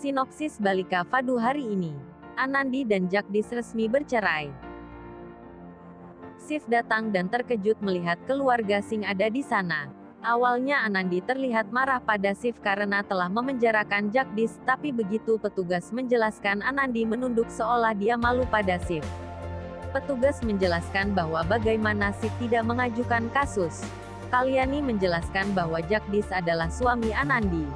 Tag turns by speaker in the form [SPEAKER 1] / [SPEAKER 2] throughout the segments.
[SPEAKER 1] Sinopsis Balika Fadu hari ini. Anandi dan Jagdish resmi bercerai. Shiv datang dan terkejut melihat keluarga Singh ada di sana. Awalnya Anandi terlihat marah pada Shiv karena telah memenjarakan Jagdish, tapi begitu petugas menjelaskan, Anandi menunduk seolah dia malu pada Shiv. Petugas menjelaskan bahwa bagaimana Shiv tidak mengajukan kasus. Kalyani menjelaskan bahwa Jagdish adalah suami Anandi.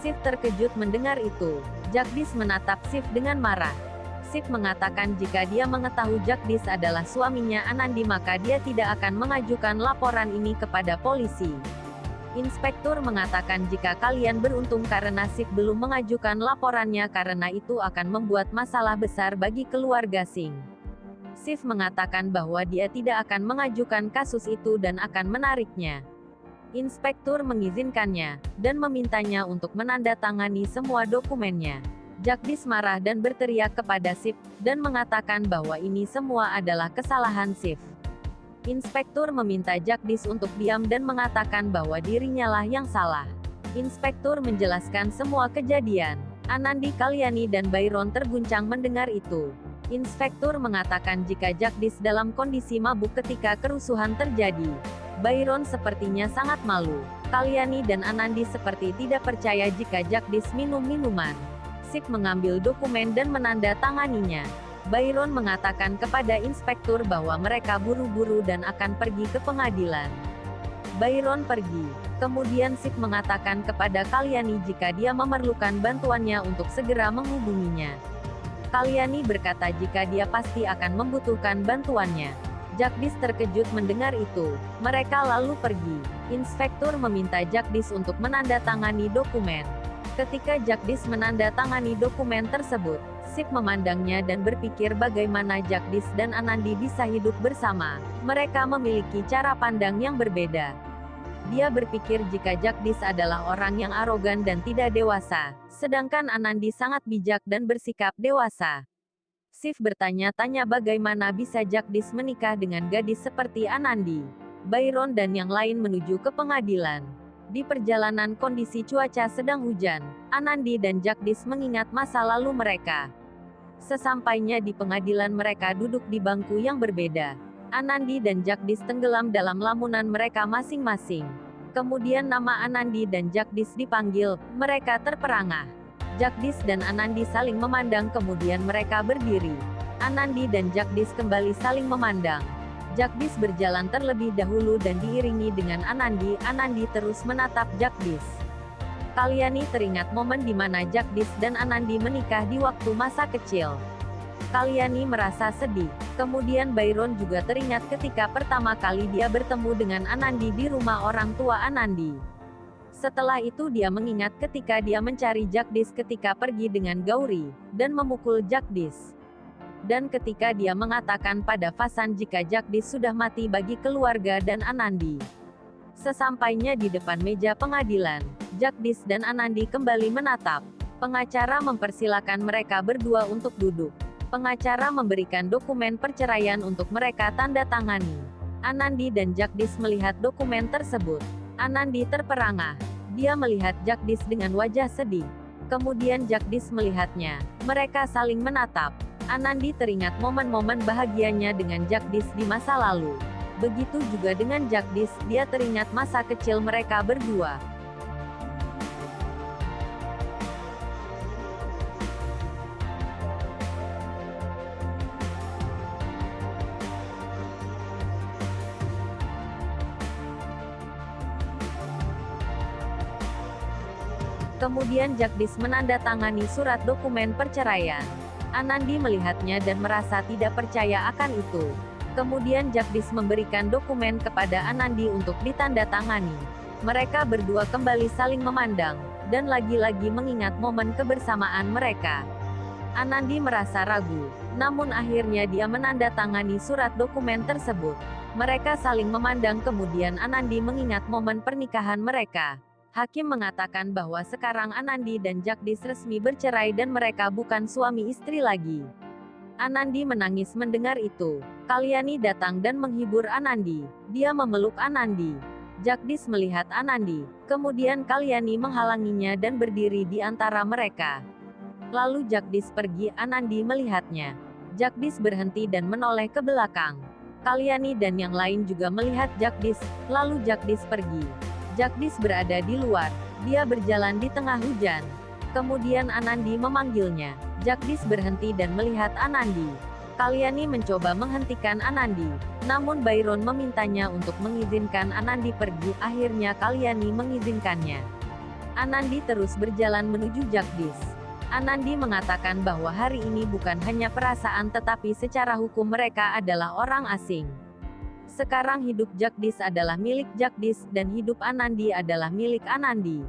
[SPEAKER 1] Shiv terkejut mendengar itu. Jagdish menatap Shiv dengan marah. Shiv mengatakan jika dia mengetahui Jagdish adalah suaminya Anandi maka dia tidak akan mengajukan laporan ini kepada polisi. Inspektur mengatakan jika kalian beruntung karena Shiv belum mengajukan laporannya karena itu akan membuat masalah besar bagi keluarga Singh. Shiv mengatakan bahwa dia tidak akan mengajukan kasus itu dan akan menariknya. Inspektur mengizinkannya, dan memintanya untuk menandatangani semua dokumennya. Jagdish marah dan berteriak kepada Shiv, dan mengatakan bahwa ini semua adalah kesalahan Shiv. Inspektur meminta Jagdish untuk diam dan mengatakan bahwa dirinya lah yang salah. Inspektur menjelaskan semua kejadian. Anandi, Kalyani dan Byron terguncang mendengar itu. Inspektur mengatakan jika Jagdish dalam kondisi mabuk ketika kerusuhan terjadi. Byron sepertinya sangat malu. Kalyani dan Anandi seperti tidak percaya jika Jagdish minum minuman. Shiv mengambil dokumen dan menandatanganinya. Byron mengatakan kepada inspektur bahwa mereka buru-buru dan akan pergi ke pengadilan. Byron pergi. Kemudian Shiv mengatakan kepada Kalyani jika dia memerlukan bantuannya untuk segera menghubunginya. Kalyani berkata jika dia pasti akan membutuhkan bantuannya. Jagdish terkejut mendengar itu. Mereka lalu pergi. Inspektur meminta Jagdish untuk menandatangani dokumen. Ketika Jagdish menandatangani dokumen tersebut, Shiv memandangnya dan berpikir bagaimana Jagdish dan Anandi bisa hidup bersama. Mereka memiliki cara pandang yang berbeda. Dia berpikir jika Jagdish adalah orang yang arogan dan tidak dewasa, sedangkan Anandi sangat bijak dan bersikap dewasa. Shiv bertanya-tanya bagaimana bisa Jagdish menikah dengan gadis seperti Anandi. Byron dan yang lain menuju ke pengadilan. Di perjalanan kondisi cuaca sedang hujan. Anandi dan Jagdish mengingat masa lalu mereka. Sesampainya di pengadilan mereka duduk di bangku yang berbeda. Anandi dan Jagdish tenggelam dalam lamunan mereka masing-masing. Kemudian nama Anandi dan Jagdish dipanggil, mereka terperangah. Jagdish dan Anandi saling memandang kemudian mereka berdiri. Anandi dan Jagdish kembali saling memandang. Jagdish berjalan terlebih dahulu dan diiringi dengan Anandi. Anandi terus menatap Jagdish. Kalyani teringat momen di mana Jagdish dan Anandi menikah di waktu masa kecil. Kalyani merasa sedih. Kemudian Byron juga teringat ketika pertama kali dia bertemu dengan Anandi di rumah orang tua Anandi. Setelah itu dia mengingat ketika dia mencari Jagdish ketika pergi dengan Gauri, dan memukul Jagdish. Dan ketika dia mengatakan pada Vasan jika Jagdish sudah mati bagi keluarga dan Anandi. Sesampainya di depan meja pengadilan, Jagdish dan Anandi kembali menatap. Pengacara mempersilakan mereka berdua untuk duduk. Pengacara memberikan dokumen perceraian untuk mereka tanda tangani. Anandi dan Jagdish melihat dokumen tersebut. Anandi terperangah. Dia melihat Jagdish dengan wajah sedih. Kemudian Jagdish melihatnya. Mereka saling menatap. Anandi teringat momen-momen bahagianya dengan Jagdish di masa lalu. Begitu juga dengan Jagdish, dia teringat masa kecil mereka berdua. Kemudian Jagdish menandatangani surat dokumen perceraian. Anandi melihatnya dan merasa tidak percaya akan itu. Kemudian Jagdish memberikan dokumen kepada Anandi untuk ditandatangani. Mereka berdua kembali saling memandang, dan lagi-lagi mengingat momen kebersamaan mereka. Anandi merasa ragu, namun akhirnya dia menandatangani surat dokumen tersebut. Mereka saling memandang kemudian Anandi mengingat momen pernikahan mereka. Hakim mengatakan bahwa sekarang Anandi dan Jagdish resmi bercerai dan mereka bukan suami istri lagi. Anandi menangis mendengar itu. Kalyani datang dan menghibur Anandi. Dia memeluk Anandi. Jagdish melihat Anandi. Kemudian Kalyani menghalanginya dan berdiri di antara mereka. Lalu Jagdish pergi. Anandi melihatnya. Jagdish berhenti dan menoleh ke belakang. Kalyani dan yang lain juga melihat Jagdish, lalu Jagdish pergi. Jagdish berada di luar. Dia berjalan di tengah hujan. Kemudian Anandi memanggilnya. Jagdish berhenti dan melihat Anandi. Kalyani mencoba menghentikan Anandi, namun Byron memintanya untuk mengizinkan Anandi pergi. Akhirnya Kalyani mengizinkannya. Anandi terus berjalan menuju Jagdish. Anandi mengatakan bahwa hari ini bukan hanya perasaan tetapi secara hukum mereka adalah orang asing. Sekarang hidup Jagdish adalah milik Jagdish dan hidup Anandi adalah milik Anandi.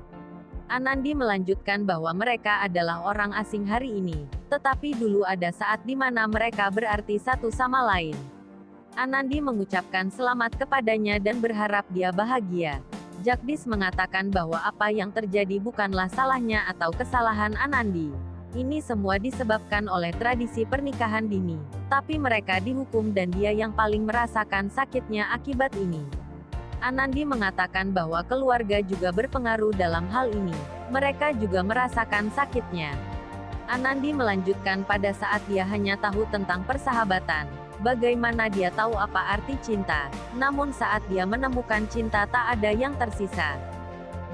[SPEAKER 1] Anandi melanjutkan bahwa mereka adalah orang asing hari ini, tetapi dulu ada saat di mana mereka berarti satu sama lain. Anandi mengucapkan selamat kepadanya dan berharap dia bahagia. Jagdish mengatakan bahwa apa yang terjadi bukanlah salahnya atau kesalahan Anandi. Ini semua disebabkan oleh tradisi pernikahan dini, tapi mereka dihukum dan dia yang paling merasakan sakitnya akibat ini. Anandi mengatakan bahwa keluarga juga berpengaruh dalam hal ini. Mereka juga merasakan sakitnya. Anandi melanjutkan pada saat dia hanya tahu tentang persahabatan. Bagaimana dia tahu apa arti cinta? Namun saat dia menemukan cinta tak ada yang tersisa.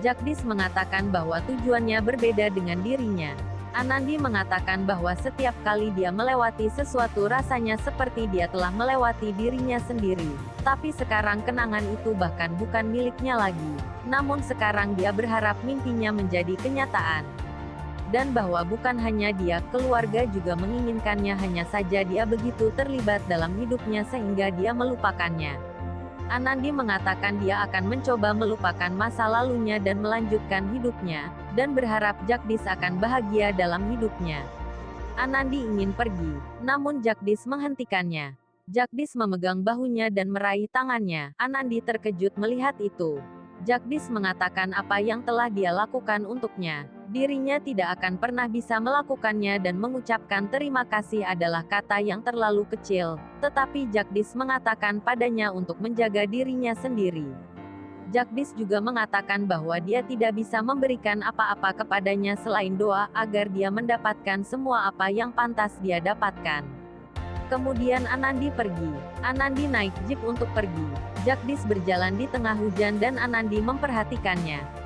[SPEAKER 1] Jagdish mengatakan bahwa tujuannya berbeda dengan dirinya. Anandi mengatakan bahwa setiap kali dia melewati sesuatu rasanya seperti dia telah melewati dirinya sendiri. Tapi sekarang kenangan itu bahkan bukan miliknya lagi. Namun sekarang dia berharap mimpinya menjadi kenyataan. Dan bahwa bukan hanya dia, keluarga juga menginginkannya, hanya saja dia begitu terlibat dalam hidupnya sehingga dia melupakannya. Anandi mengatakan dia akan mencoba melupakan masa lalunya dan melanjutkan hidupnya, dan berharap Jagdish akan bahagia dalam hidupnya. Anandi ingin pergi, namun Jagdish menghentikannya. Jagdish memegang bahunya dan meraih tangannya. Anandi terkejut melihat itu. Jagdish mengatakan apa yang telah dia lakukan untuknya. Dirinya tidak akan pernah bisa melakukannya dan mengucapkan terima kasih adalah kata yang terlalu kecil, tetapi Jagdish mengatakan padanya untuk menjaga dirinya sendiri. Jagdish juga mengatakan bahwa dia tidak bisa memberikan apa-apa kepadanya selain doa agar dia mendapatkan semua apa yang pantas dia dapatkan. Kemudian Anandi pergi. Anandi naik jeep untuk pergi. Jagdish berjalan di tengah hujan dan Anandi memperhatikannya.